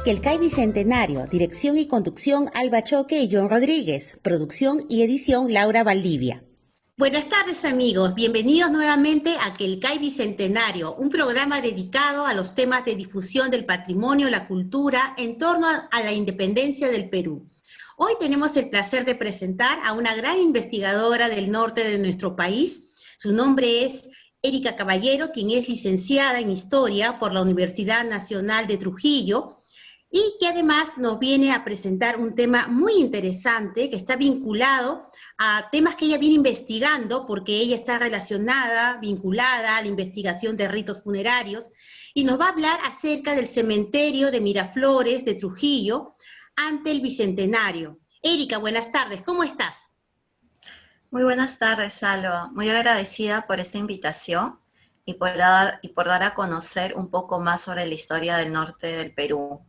Que el CAI Bicentenario, dirección y conducción Alba Choque y John Rodríguez, producción y edición Laura Valdivia. Buenas tardes amigos, bienvenidos nuevamente a Quelcai Bicentenario, un programa dedicado a los temas de difusión del patrimonio, la cultura, en torno a la independencia del Perú. Hoy tenemos el placer de presentar a una gran investigadora del norte de nuestro país. Su nombre es Erika Caballero, quien es licenciada en Historia por la Universidad Nacional de Trujillo, y que además nos viene a presentar un tema muy interesante que está vinculado a temas que ella viene investigando, porque ella está relacionada, vinculada a la investigación de ritos funerarios, y nos va a hablar acerca del cementerio de Miraflores de Trujillo ante el Bicentenario. Erika, buenas tardes, ¿cómo estás? Muy buenas tardes, Salva. Muy agradecida por esta invitación y por dar a conocer un poco más sobre la historia del norte del Perú.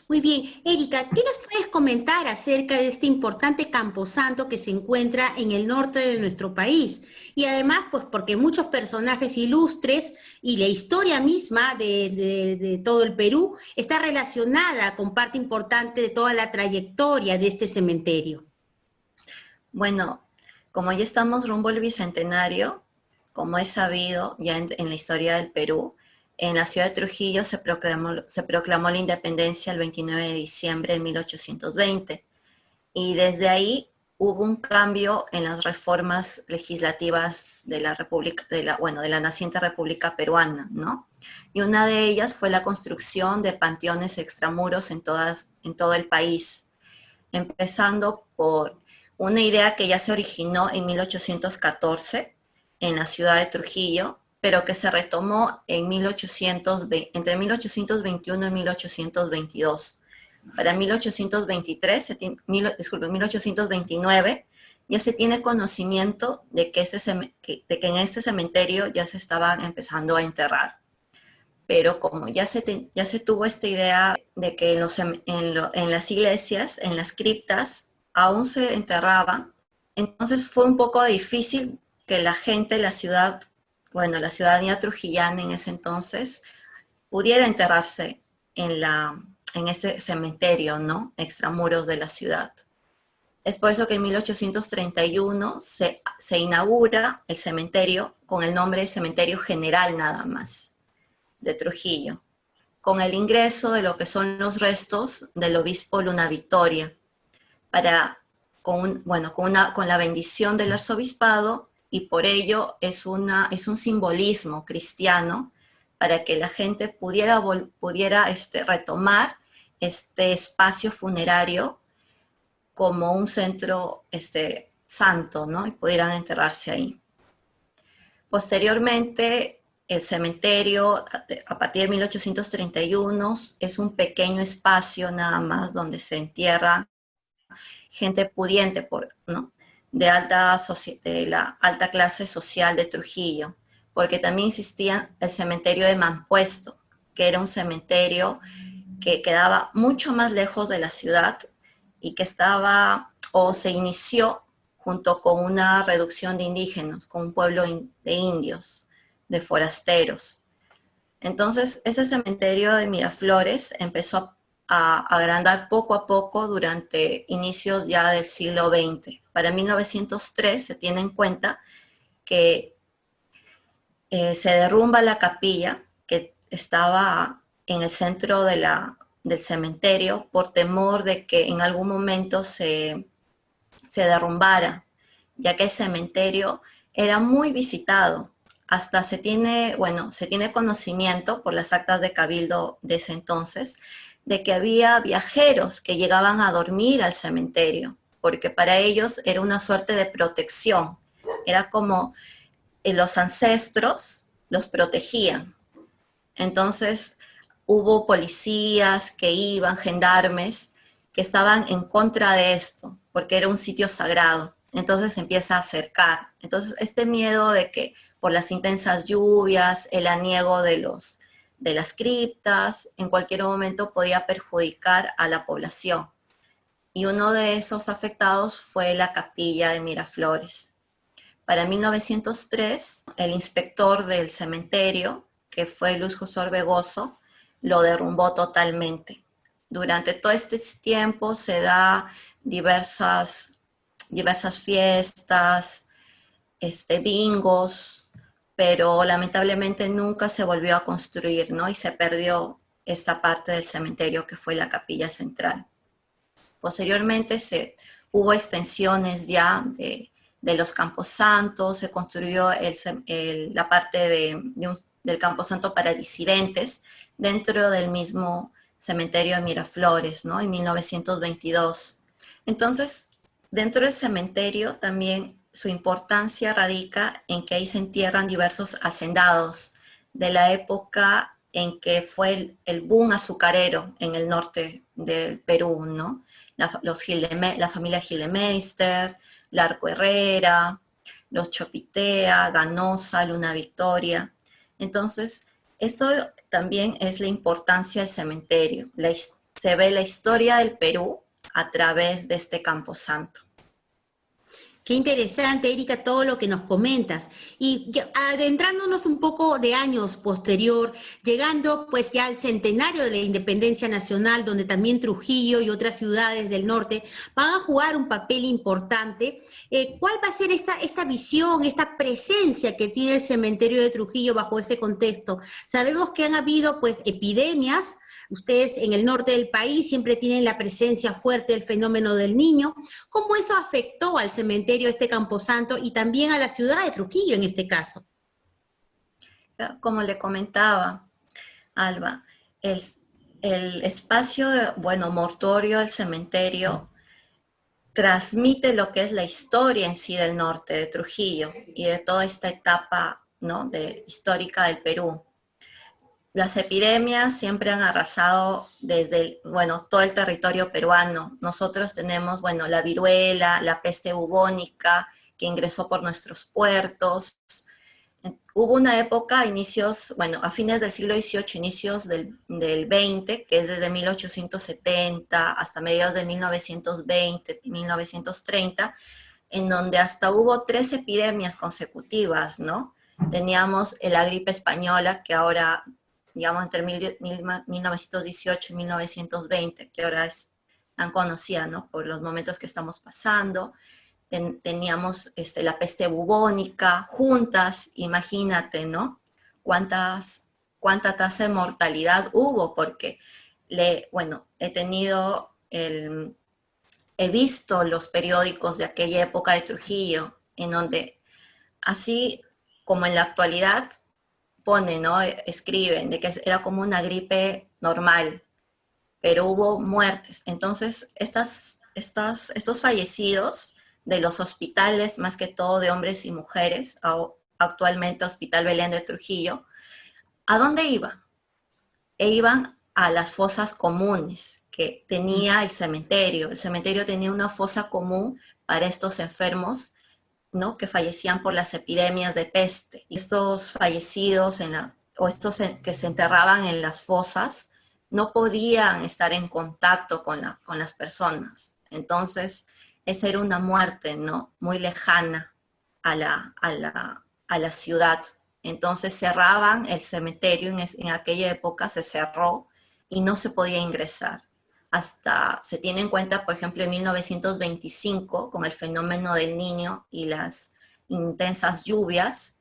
Muy bien, Erika, ¿qué nos puedes comentar acerca de este importante camposanto que se encuentra en el norte de nuestro país? Y además, pues porque muchos personajes ilustres y la historia misma de todo el Perú está relacionada con parte importante de toda la trayectoria de este cementerio. Bueno, como ya estamos rumbo al Bicentenario, como es sabido ya en la historia del Perú, en la ciudad de Trujillo se proclamó la independencia el 29 de diciembre de 1820. Y desde ahí hubo un cambio en las reformas legislativas de la República, de la naciente República Peruana, ¿no? Y una de ellas fue la construcción de panteones extramuros en todo el país, empezando por una idea que ya se originó en 1814 en la ciudad de Trujillo, pero que se retomó entre 1821 y 1822. Para 1823, 1829, ya se tiene conocimiento de que en este cementerio ya se estaban empezando a enterrar. Pero como ya se tuvo esta idea de que en las iglesias, en las criptas, aún se enterraban, entonces fue un poco difícil que la gente, la ciudadanía trujillana en ese entonces, pudiera enterrarse en este cementerio, ¿no? Extramuros de la ciudad. Es por eso que en 1831 se inaugura el cementerio con el nombre de Cementerio General nada más, de Trujillo, con el ingreso de lo que son los restos del obispo Luna Victoria, con la bendición del arzobispado, y por ello es un simbolismo cristiano para que la gente pudiera retomar este espacio funerario como un centro santo, ¿no? Y pudieran enterrarse ahí. Posteriormente, el cementerio, a partir de 1831, es un pequeño espacio nada más donde se entierra gente pudiente, ¿no? De la alta clase social de Trujillo, porque también existía el cementerio de Mampuesto, que era un cementerio que quedaba mucho más lejos de la ciudad y que se inició junto con una reducción de indígenas, con un pueblo de indios, de forasteros. Entonces, ese cementerio de Miraflores empezó a agrandar poco a poco durante inicios ya del siglo XX. Para 1903 se tiene en cuenta que se derrumba la capilla que estaba en el centro del cementerio por temor de que en algún momento se derrumbara, ya que el cementerio era muy visitado. Hasta se tiene conocimiento por las actas de cabildo de ese entonces, de que había viajeros que llegaban a dormir al cementerio, porque para ellos era una suerte de protección. Era como los ancestros los protegían. Entonces hubo policías que iban, gendarmes, que estaban en contra de esto, porque era un sitio sagrado. Entonces se empieza a acercar. Entonces este miedo de que por las intensas lluvias, el aniego de las criptas, en cualquier momento podía perjudicar a la población. Y uno de esos afectados fue la capilla de Miraflores. Para 1903, el inspector del cementerio, que fue Luis José Orbegoso, lo derrumbó totalmente. durante todo este tiempo se da diversas fiestas, bingos, pero lamentablemente nunca se volvió a construir, ¿no? Y se perdió esta parte del cementerio que fue la capilla central. Posteriormente hubo extensiones ya de los camposantos, se construyó la parte del camposanto para disidentes dentro del mismo cementerio de Miraflores, ¿no? En 1922. Entonces, dentro del cementerio también su importancia radica en que ahí se entierran diversos hacendados de la época en que fue el boom azucarero en el norte del Perú, ¿no? La familia Gillemeister, Larco Herrera, los Chopitea, Ganosa, Luna Victoria. Entonces, esto también es la importancia del cementerio. Se ve la historia del Perú a través de este camposanto. Qué interesante, Erika, todo lo que nos comentas. Y adentrándonos un poco de años posterior, llegando pues ya al centenario de la independencia nacional, donde también Trujillo y otras ciudades del norte van a jugar un papel importante, ¿cuál va a ser esta visión, esta presencia que tiene el cementerio de Trujillo bajo ese contexto? Sabemos que han habido pues epidemias. Ustedes en el norte del país siempre tienen la presencia fuerte del fenómeno del Niño. ¿Cómo eso afectó al cementerio este Camposanto y también a la ciudad de Trujillo en este caso? Como le comentaba, Alba, el espacio, bueno, mortuorio del cementerio transmite lo que es la historia en sí del norte de Trujillo y de toda esta etapa, ¿no?, histórica del Perú. Las epidemias siempre han arrasado desde, bueno, todo el territorio peruano. Nosotros tenemos, bueno, la viruela, la peste bubónica, que ingresó por nuestros puertos. Hubo una época, a fines del siglo XVIII, inicios del XX, que es desde 1870 hasta mediados de 1920, 1930, en donde hasta hubo 3 epidemias consecutivas, ¿no? Teníamos la gripe española, que ahora, digamos, entre 1918 y 1920, que ahora es tan conocida, ¿no?, por los momentos que estamos pasando. Teníamos la peste bubónica, juntas, imagínate, ¿no? Cuánta tasa de mortalidad hubo, porque he visto los periódicos de aquella época de Trujillo, en donde, así como en la actualidad, ¿no?, escriben de que era como una gripe normal, pero hubo muertes. Entonces, estos fallecidos de los hospitales, más que todo de hombres y mujeres, actualmente Hospital Belén de Trujillo, ¿a dónde iban? Iban a las fosas comunes que tenía el cementerio. El cementerio tenía una fosa común para estos enfermos, ¿no?, que fallecían por las epidemias de peste. Y estos fallecidos estos que se enterraban en las fosas no podían estar en contacto con las personas. Entonces, esa era una muerte, ¿no?, muy lejana a la ciudad. Entonces cerraban el cementerio, en aquella época se cerró y no se podía ingresar. Hasta se tiene en cuenta, por ejemplo, en 1925, con el fenómeno del Niño y las intensas lluvias,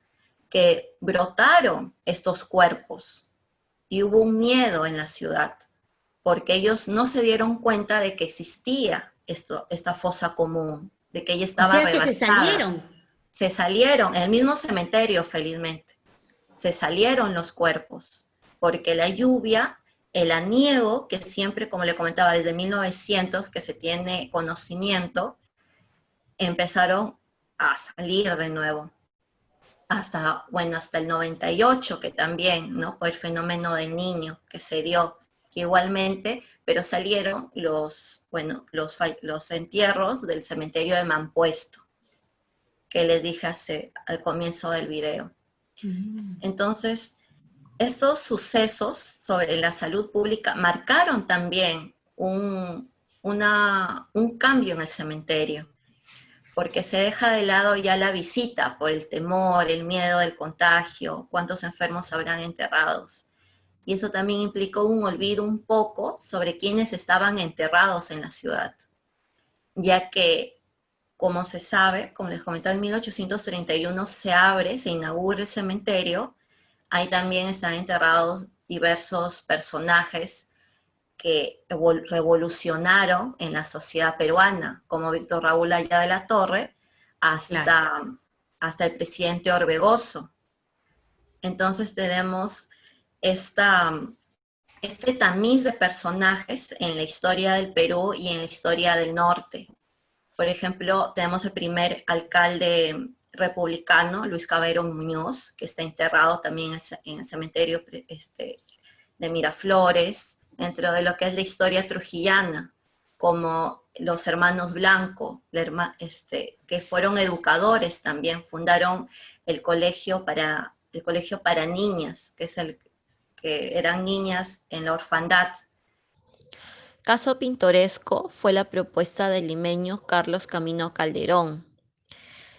que brotaron estos cuerpos y hubo un miedo en la ciudad, porque ellos no se dieron cuenta de que existía esta fosa común, de que ella O estaba sea que se rebasada. salieron. Se salieron, en el mismo cementerio, felizmente, se salieron los cuerpos, porque la lluvia, el aniego, que siempre, como le comentaba, desde 1900 que se tiene conocimiento, empezaron a salir de nuevo. Hasta el 98, que también, ¿no?, por el fenómeno del Niño que se dio, que igualmente, pero salieron los entierros del cementerio de Mampuesto, que les dije al comienzo del video. Entonces, estos sucesos sobre la salud pública marcaron también un cambio en el cementerio, porque se deja de lado ya la visita por el temor, el miedo del contagio, cuántos enfermos habrán enterrados. y eso también implicó un olvido un poco sobre quienes estaban enterrados en la ciudad, ya que, como se sabe, como les comentaba, en 1831 se inaugura el cementerio. Ahí también están enterrados diversos personajes que revolucionaron en la sociedad peruana, como Víctor Raúl Aya de la Torre, Claro. hasta el presidente Orbegoso. Entonces tenemos esta, este tamiz de personajes en la historia del Perú y en la historia del norte. Por ejemplo, tenemos el primer alcalde republicano, Luis Cabero Muñoz, que está enterrado también en el cementerio de Miraflores, dentro de lo que es la historia trujillana, como los hermanos Blanco, que fueron educadores también, fundaron el colegio para niñas, que eran niñas en la orfandad. Caso pintoresco fue la propuesta del limeño Carlos Camino Calderón.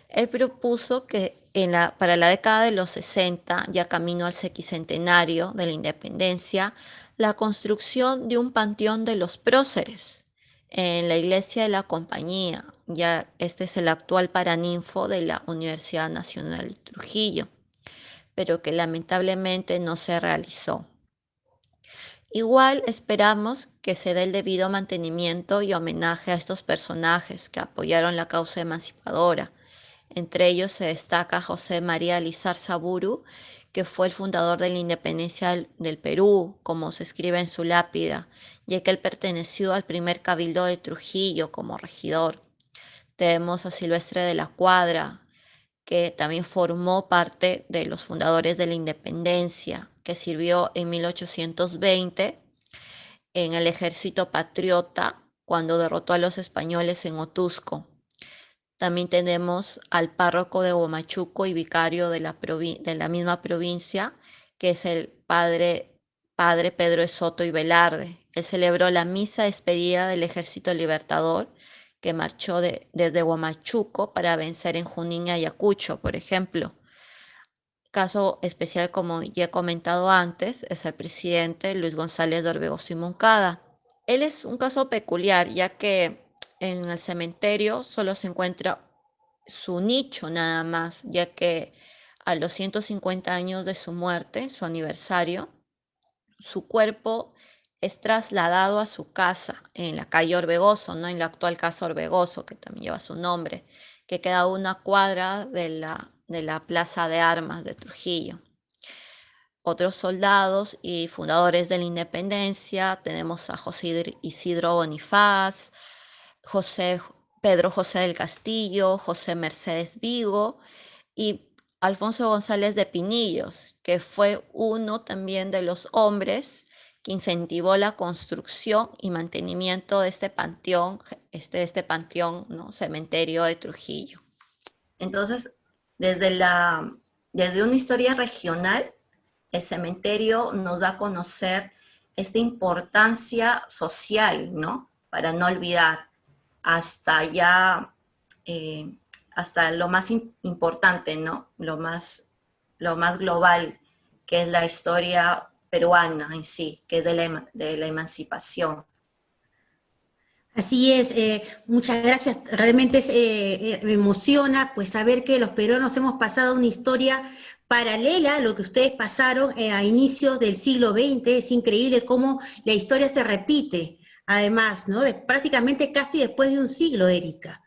Él propuso que para la década de los 60, ya camino al sequicentenario de la independencia, la construcción de un panteón de los próceres en la iglesia de la Compañía. Ya este es el actual paraninfo de la Universidad Nacional de Trujillo, pero que lamentablemente no se realizó. Igual esperamos que se dé el debido mantenimiento y homenaje a estos personajes que apoyaron la causa emancipadora. Entre ellos se destaca José María Lizar Saburu, que fue el fundador de la independencia del Perú, como se escribe en su lápida, ya que él perteneció al primer cabildo de Trujillo como regidor. Tenemos a Silvestre de la Cuadra, que también formó parte de los fundadores de la independencia, que sirvió en 1820 en el ejército patriota cuando derrotó a los españoles en Otusco. También tenemos al párroco de Huamachuco y vicario de la misma provincia, que es el padre Pedro de Soto y Velarde. Él celebró la misa despedida del Ejército Libertador, que marchó desde Huamachuco para vencer en Junín y Ayacucho, por ejemplo. Caso especial, como ya he comentado antes, es el presidente Luis González de Orbegoso y Moncada. Él es un caso peculiar, ya que en el cementerio solo se encuentra su nicho nada más, ya que a los 150 años de su muerte, su aniversario, su cuerpo es trasladado a su casa en la calle Orbegoso, ¿no? En la actual casa Orbegoso, que también lleva su nombre, que queda a una cuadra de la Plaza de Armas de Trujillo. Otros soldados y fundadores de la independencia, tenemos a José Isidro Bonifaz, Pedro José del Castillo, José Mercedes Vigo y Alfonso González de Pinillos, que fue uno también de los hombres que incentivó la construcción y mantenimiento de este panteón, ¿no? Cementerio de Trujillo. Entonces, desde una historia regional, el cementerio nos da a conocer esta importancia social, ¿no? Para no olvidar, hasta ya, hasta lo más importante, ¿no? Lo más global, que es la historia peruana en sí, que es de la emancipación. Así es, muchas gracias. Realmente me emociona pues saber que los peruanos hemos pasado una historia paralela a lo que ustedes pasaron a inicios del siglo XX. Es increíble cómo la historia se repite, además, ¿no? Prácticamente casi después de un siglo, Erika.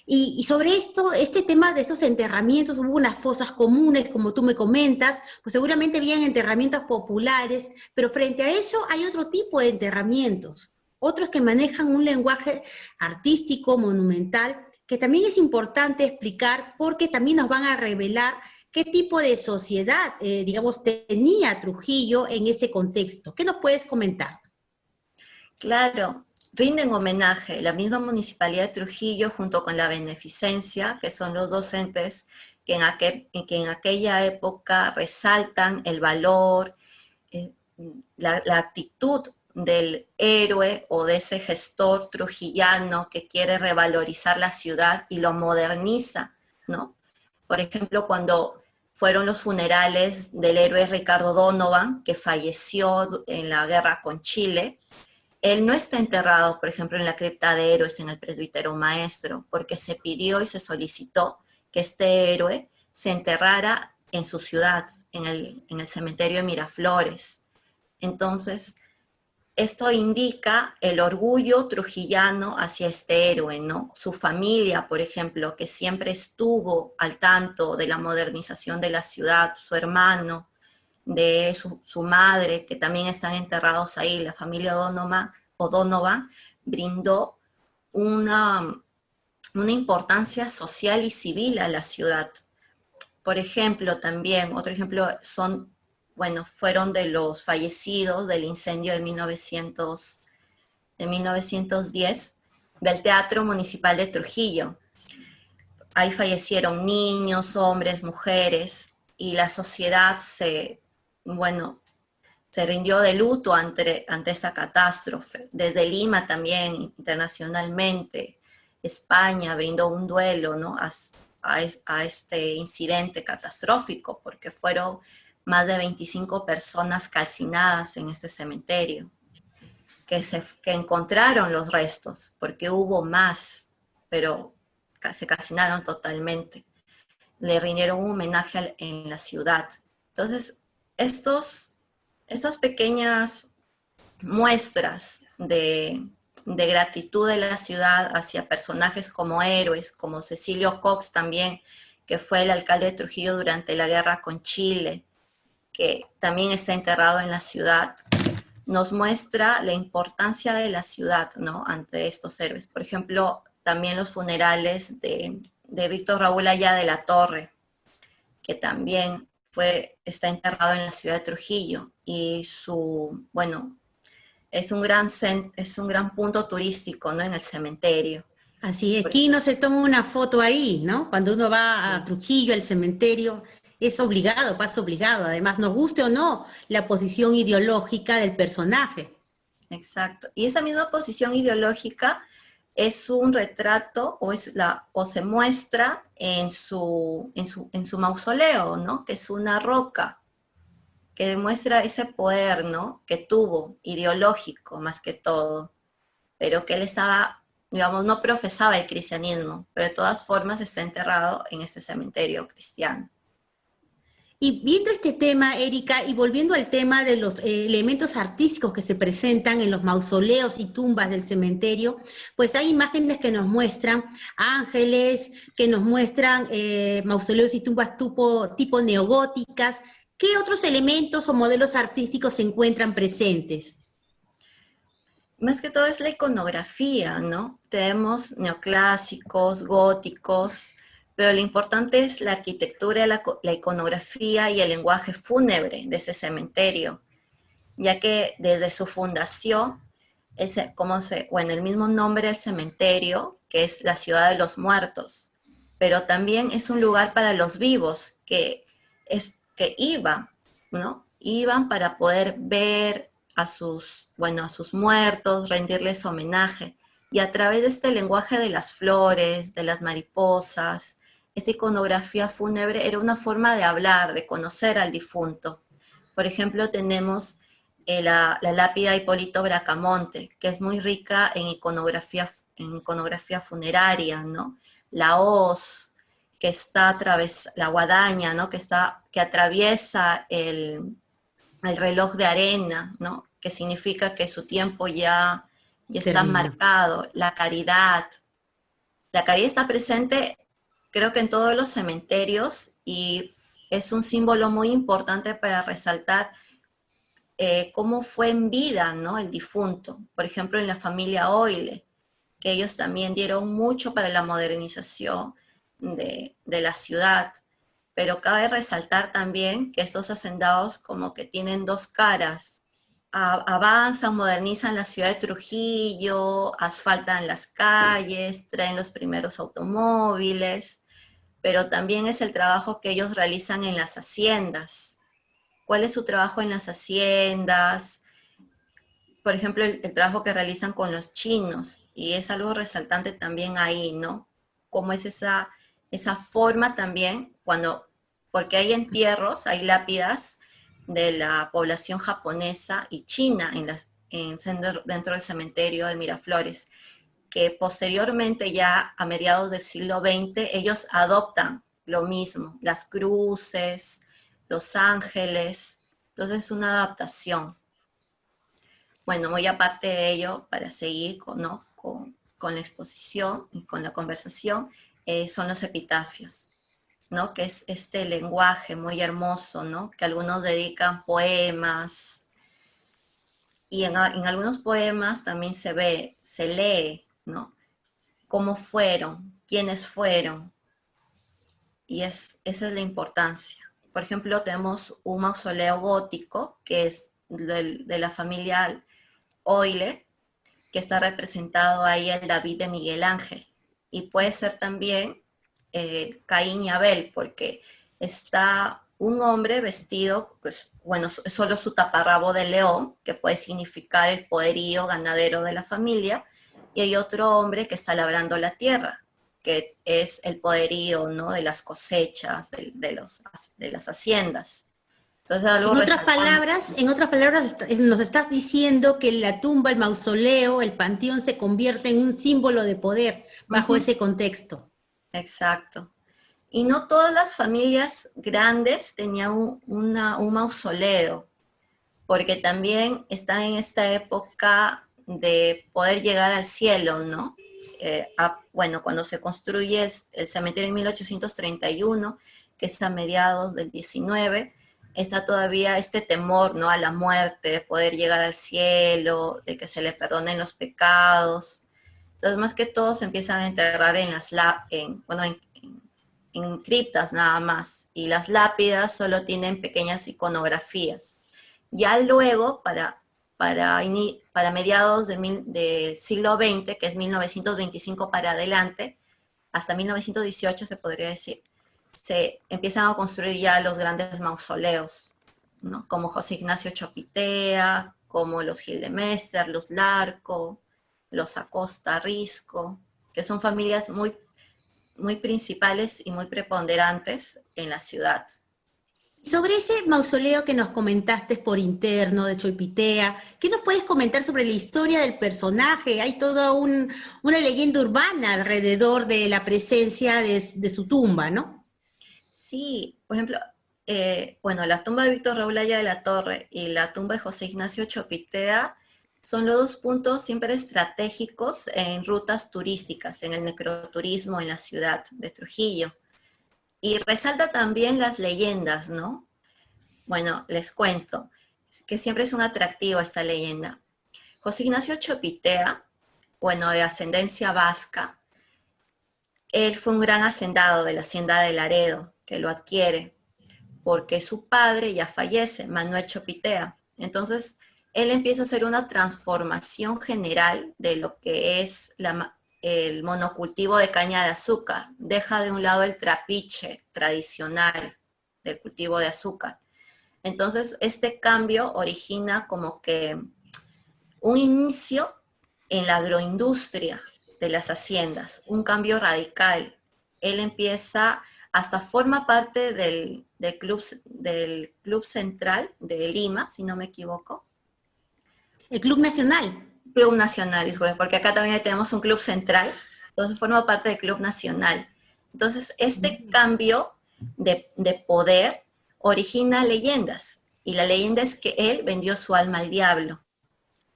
Y sobre esto, este tema de estos enterramientos, hubo unas fosas comunes, como tú me comentas, pues seguramente habían enterramientos populares, pero frente a eso hay otro tipo de enterramientos, otros que manejan un lenguaje artístico, monumental, que también es importante explicar porque también nos van a revelar qué tipo de sociedad, digamos, tenía Trujillo en ese contexto. ¿Qué nos puedes comentar? Claro, rinden homenaje la misma Municipalidad de Trujillo junto con la Beneficencia, que son los dos entes que en aquella época resaltan el valor, eh, la actitud del héroe o de ese gestor trujillano que quiere revalorizar la ciudad y lo moderniza, ¿no? Por ejemplo, cuando fueron los funerales del héroe Ricardo Donovan, que falleció en la guerra con Chile. Él no está enterrado, por ejemplo, en la cripta de héroes en el presbítero maestro, porque se pidió y se solicitó que este héroe se enterrara en su ciudad, en el cementerio de Miraflores. Entonces, esto indica el orgullo trujillano hacia este héroe, ¿no? Su familia, por ejemplo, que siempre estuvo al tanto de la modernización de la ciudad, su hermano, de su madre, que también están enterrados ahí, la familia Donovan brindó una importancia social y civil a la ciudad. Por ejemplo, también, otro ejemplo fueron de los fallecidos del incendio de 1910 del Teatro Municipal de Trujillo. Ahí fallecieron niños, hombres, mujeres, y la sociedad se rindió de luto ante esta catástrofe. Desde Lima también, internacionalmente, España brindó un duelo, ¿no?, a este incidente catastrófico, porque fueron más de 25 personas calcinadas en este cementerio, que encontraron los restos, porque hubo más, pero se calcinaron totalmente. Le rindieron un homenaje en la ciudad. Entonces, estas pequeñas muestras de gratitud de la ciudad hacia personajes como héroes, como Cecilio Cox también, que fue el alcalde de Trujillo durante la guerra con Chile, que también está enterrado en la ciudad, nos muestra la importancia de la ciudad, ¿no?, ante estos héroes. Por ejemplo, también los funerales de Víctor Raúl Aya de la Torre, que también está enterrado en la ciudad de Trujillo, y es un gran punto turístico, ¿no?, en el cementerio. Así es, ¿quién no se toma una foto ahí, no? Cuando uno va a Trujillo, al cementerio, es obligado, pasa obligado. Además, nos guste o no la posición ideológica del personaje. Exacto. Y esa misma posición ideológica es un retrato o se muestra en su mausoleo, ¿no?, que es una roca que demuestra ese poder, ¿no?, que tuvo, ideológico más que todo, pero que él estaba, digamos, no profesaba el cristianismo, pero de todas formas está enterrado en este cementerio cristiano. Y viendo este tema, Erika, y volviendo al tema de los elementos artísticos que se presentan en los mausoleos y tumbas del cementerio, pues hay imágenes que nos muestran ángeles, que nos muestran mausoleos y tumbas tipo neogóticas. ¿Qué otros elementos o modelos artísticos se encuentran presentes? Más que todo es la iconografía, ¿no? Tenemos neoclásicos, góticos, pero lo importante es la arquitectura, la iconografía y el lenguaje fúnebre de ese cementerio, ya que desde su fundación, el mismo nombre del cementerio, que es la ciudad de los muertos, pero también es un lugar para los vivos, que iban, ¿no? Iban para poder ver a sus muertos, rendirles homenaje. Y a través de este lenguaje de las flores, de las mariposas, esta iconografía fúnebre era una forma de hablar, de conocer al difunto. Por ejemplo, tenemos la lápida de Hipólito Bracamonte, que es muy rica en iconografía funeraria, ¿no? La hoz, que está la guadaña, ¿no?, que atraviesa el reloj de arena, ¿no?, que significa que su tiempo ya está marcado. La caridad está presente, creo que en todos los cementerios, y es un símbolo muy importante para resaltar cómo fue en vida, ¿no?, el difunto. Por ejemplo, en la familia Oile, que ellos también dieron mucho para la modernización de la ciudad. Pero cabe resaltar también que estos hacendados como que tienen dos caras. Avanzan, modernizan la ciudad de Trujillo, asfaltan las calles, traen los primeros automóviles, pero también es el trabajo que ellos realizan en las haciendas. ¿Cuál es su trabajo en las haciendas? Por ejemplo, el trabajo que realizan con los chinos, y es algo resaltante también ahí, ¿no? Cómo es esa forma también, cuando porque hay entierros, hay lápidas de la población japonesa y china dentro del cementerio de Miraflores, que posteriormente ya a mediados del siglo XX ellos adoptan lo mismo, las cruces, los ángeles, entonces es una adaptación. Bueno, muy aparte de ello, para seguir ¿no? con la exposición y con la conversación, son los epitafios, ¿no? Que es este lenguaje muy hermoso, ¿no? Que algunos dedican poemas, y en algunos poemas también se lee, ¿no? Cómo fueron, quiénes fueron, y esa es la importancia. Por ejemplo, tenemos un mausoleo gótico, que es de la familia Oile, que está representado ahí el David de Miguel Ángel. Y puede ser también Caín y Abel, porque está un hombre vestido, pues, bueno, solo su taparrabo de león, que puede significar el poderío ganadero de la familia, y hay otro hombre que está labrando la tierra, que es el poderío, ¿no? De las cosechas, de las haciendas. Entonces, algo resaltante. En otras palabras, nos estás diciendo que la tumba, el mausoleo, el panteón se convierte en un símbolo de poder bajo ese contexto. Exacto. Y no todas las familias grandes tenían un mausoleo, porque también está en esta época de poder llegar al cielo, ¿no? Bueno, cuando se construye el cementerio en 1831, que es a mediados del 19, está todavía este temor, ¿no? A la muerte, de poder llegar al cielo, de que se le perdonen los pecados. Entonces, más que todo, se empiezan a enterrar en criptas nada más, y las lápidas solo tienen pequeñas iconografías. Ya luego, para mediados del siglo XX, que es 1925 para adelante, hasta 1918 se podría decir, se empiezan a construir ya los grandes mausoleos, ¿no? Como José Ignacio Chopitea, como los Gildemeister, los Larco, los Acosta Risco, que son familias muy principales y muy preponderantes en la ciudad. Sobre ese mausoleo que nos comentaste por interno de Choipitea, ¿qué nos puedes comentar sobre la historia del personaje? Hay toda una leyenda urbana alrededor de la presencia de su tumba, ¿no? Sí, por ejemplo, bueno, la tumba de Víctor Raúl Aya de la Torre y la tumba de José Ignacio Chopitea son los dos puntos siempre estratégicos en rutas turísticas, en el necroturismo en la ciudad de Trujillo. Y resalta también las leyendas, ¿no? Bueno, les cuento que siempre es un atractivo esta leyenda. José Ignacio Chopitea, bueno, de ascendencia vasca, él fue un gran hacendado de la hacienda de Laredo, que lo adquiere, porque su padre ya fallece, Manuel Chopitea. Entonces, él empieza a hacer una transformación general de lo que es el monocultivo de caña de azúcar. Deja de un lado el trapiche tradicional del cultivo de azúcar. Entonces, este cambio origina como que un inicio en la agroindustria de las haciendas, un cambio radical. Él empieza, hasta forma parte del club Central de Lima, si no me equivoco. El Club Nacional. Club Nacional, disculpe, porque acá también tenemos un club central, entonces forma parte del Club Nacional. Entonces, este cambio de poder origina leyendas, y la leyenda es que él vendió su alma al diablo.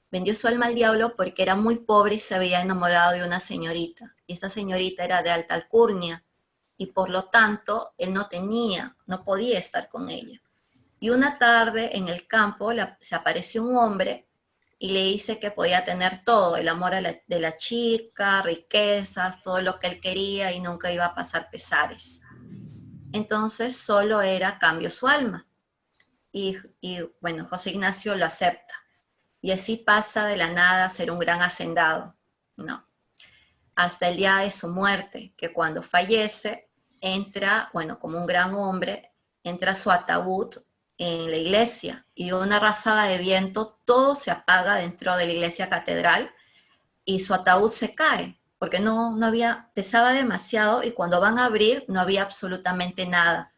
Vendió su alma al diablo porque era muy pobre y se había enamorado de una señorita, y esta señorita era de alta alcurnia, y por lo tanto él no podía estar con ella. Y una tarde en el campo se apareció un hombre y le dice que podía tener todo, el amor de la chica, riquezas, todo lo que él quería, y nunca iba a pasar pesares. Entonces solo era a cambio su alma. Y bueno, José Ignacio lo acepta. Y así pasa de la nada a ser un gran hacendado, ¿no? Hasta el día de su muerte, que cuando fallece, entra, bueno, como un gran hombre, entra su ataúd en la iglesia, y de una ráfaga de viento todo se apaga dentro de la iglesia catedral, y su ataúd se cae, porque no pesaba demasiado, y cuando van a abrir no había absolutamente nada.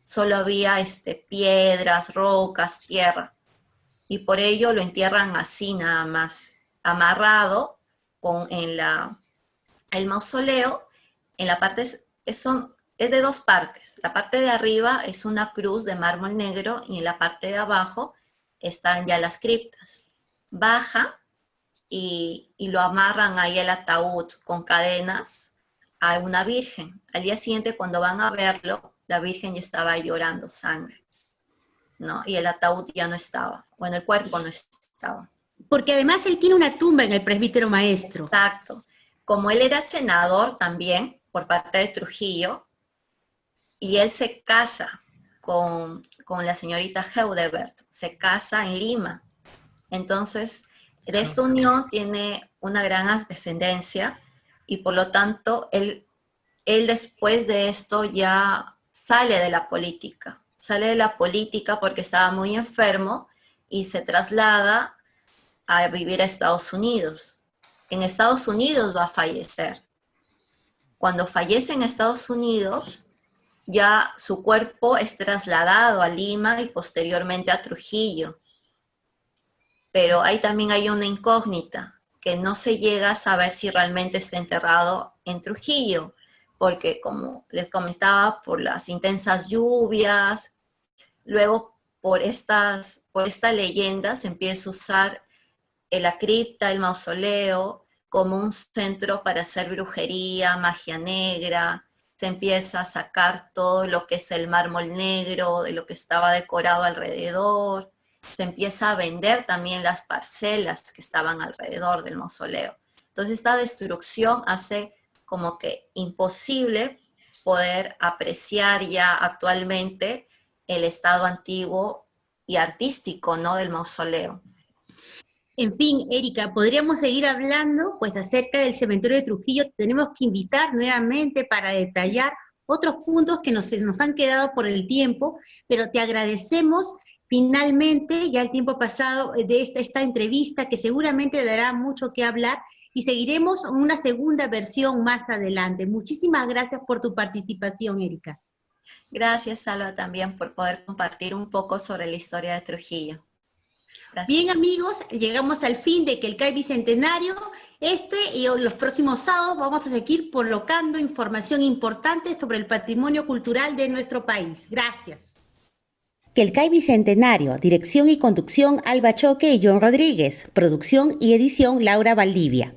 solo había piedras, rocas, tierra. Y por ello lo entierran así nada más, amarrado el mausoleo. En la parte, es de dos partes. La parte de arriba es una cruz de mármol negro y en la parte de abajo están ya las criptas. Baja y lo amarran ahí el ataúd con cadenas a una virgen. Al día siguiente, cuando van a verlo, la virgen ya estaba llorando sangre, ¿no? Y el ataúd ya no estaba. Bueno, el cuerpo no estaba. Porque además él tiene una tumba en el presbítero maestro. Exacto. Como él era senador también, por parte de Trujillo, y él se casa con la señorita Heudebert, se casa en Lima. Entonces, de esta unión tiene una gran descendencia y por lo tanto él después de esto ya sale de la política. Sale de la política porque estaba muy enfermo y se traslada a vivir a Estados Unidos. En Estados Unidos va a fallecer. Cuando fallece en Estados Unidos, ya su cuerpo es trasladado a Lima y posteriormente a Trujillo. Pero ahí también hay una incógnita, que no se llega a saber si realmente está enterrado en Trujillo, porque como les comentaba, por las intensas lluvias, luego por esta leyenda se empieza a usar la cripta, el mausoleo, como un centro para hacer brujería, magia negra. Se empieza a sacar todo lo que es el mármol negro, de lo que estaba decorado alrededor. Se empieza a vender también las parcelas que estaban alrededor del mausoleo. Entonces esta destrucción hace como que imposible poder apreciar ya actualmente el estado antiguo y artístico, ¿no?, del mausoleo. En fin, Erika, podríamos seguir hablando pues acerca del cementerio de Trujillo. Tenemos que invitar nuevamente para detallar otros puntos que nos han quedado por el tiempo, pero te agradecemos finalmente, ya el tiempo pasado de esta entrevista que seguramente dará mucho que hablar y seguiremos una segunda versión más adelante. Muchísimas gracias por tu participación, Erika. Gracias, Salva, también por poder compartir un poco sobre la historia de Trujillo. Gracias. Bien, amigos, llegamos al fin de que el CAI Bicentenario, y los próximos sábados vamos a seguir colocando información importante sobre el patrimonio cultural de nuestro país. Gracias. Que el CAI Bicentenario, dirección y conducción Alba Choque y John Rodríguez, producción y edición Laura Valdivia.